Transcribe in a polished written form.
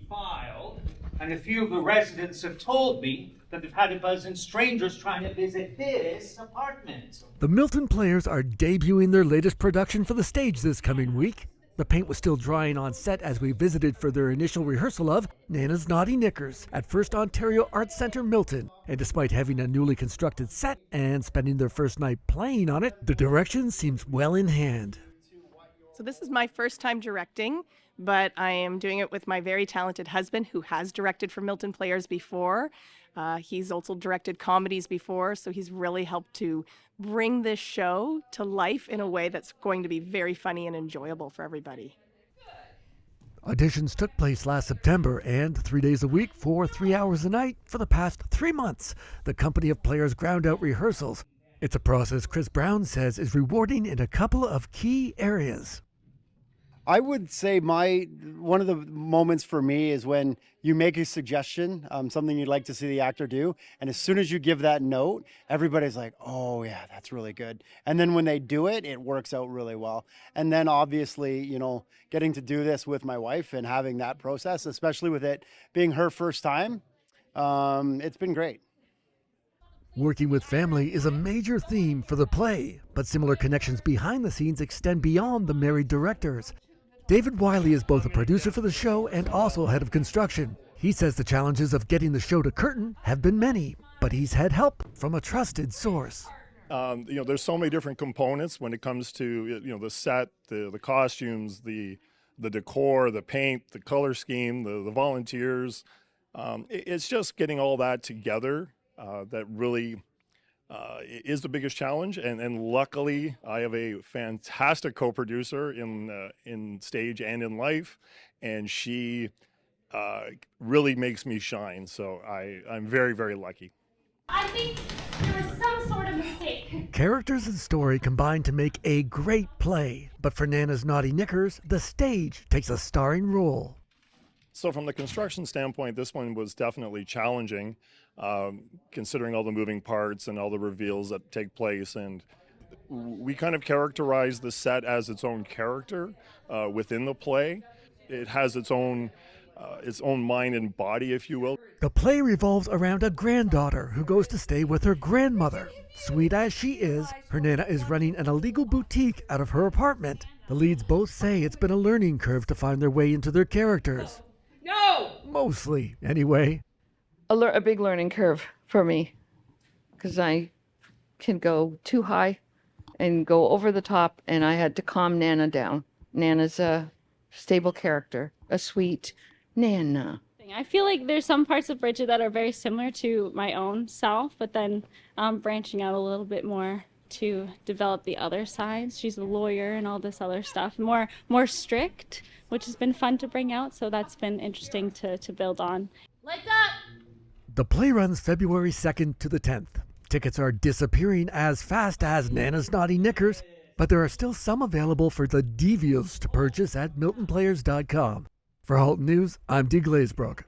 filed, and a few of the residents have told me that they've had a dozen strangers trying to visit this apartment. The Milton Players are debuting their latest production for the stage this coming week. The paint was still drying on set as we visited for their initial rehearsal of Nana's Naughty Knickers at First Ontario Arts Centre, Milton. And despite having a newly constructed set and spending their first night playing on it, the direction seems well in hand. So this is my first time directing, but I am doing it with my very talented husband who has directed for Milton Players before. He's also directed comedies before, so he's really helped to bring this show to life in a way that's going to be very funny and enjoyable for everybody. Auditions took place last September, and 3 days a week for 3 hours a night for the past 3 months. The company of players ground out rehearsals. It's a process Chris Brown says is rewarding in a couple of key areas. I would say one of the moments for me is when you make a suggestion, something you'd like to see the actor do, and as soon as you give that note, everybody's like, oh yeah, that's really good. And then when they do it, it works out really well. And then obviously, getting to do this with my wife and having that process, especially with it being her first time, it's been great. Working with family is a major theme for the play, but similar connections behind the scenes extend beyond the married directors. David Wiley is both a producer for the show and also head of construction. He says the challenges of getting the show to curtain have been many, but he's had help from a trusted source. There's so many different components when it comes to the set, the costumes, the decor, the paint, the color scheme, the volunteers. It's just getting all that together that really is the biggest challenge, and luckily I have a fantastic co-producer in stage and in life, and she really makes me shine, so I'm very, very lucky. I think there was some sort of mistake. Characters and story combine to make a great play, but for Nana's Naughty Knickers, the stage takes a starring role. So from the construction standpoint, this one was definitely challenging, considering all the moving parts and all the reveals that take place. And we kind of characterize the set as its own character within the play. It has its own mind and body, if you will. The play revolves around a granddaughter who goes to stay with her grandmother. Sweet as she is, her Nana is running an illegal boutique out of her apartment. The leads both say it's been a learning curve to find their way into their characters. No! Mostly, anyway. A big learning curve for me, because I can go too high and go over the top, and I had to calm Nana down. Nana's a stable character, a sweet Nana. I feel like there's some parts of Bridget that are very similar to my own self, but then branching out a little bit more to develop the other sides. She's a lawyer and all this other stuff, more strict, which has been fun to bring out, so that's been interesting to build on. Lights up! The play runs February 2nd to the 10th. Tickets are disappearing as fast as Nana's Naughty Knickers, but there are still some available for the devious to purchase at miltonplayers.com. For Halton News, I'm Dee Glazebrook.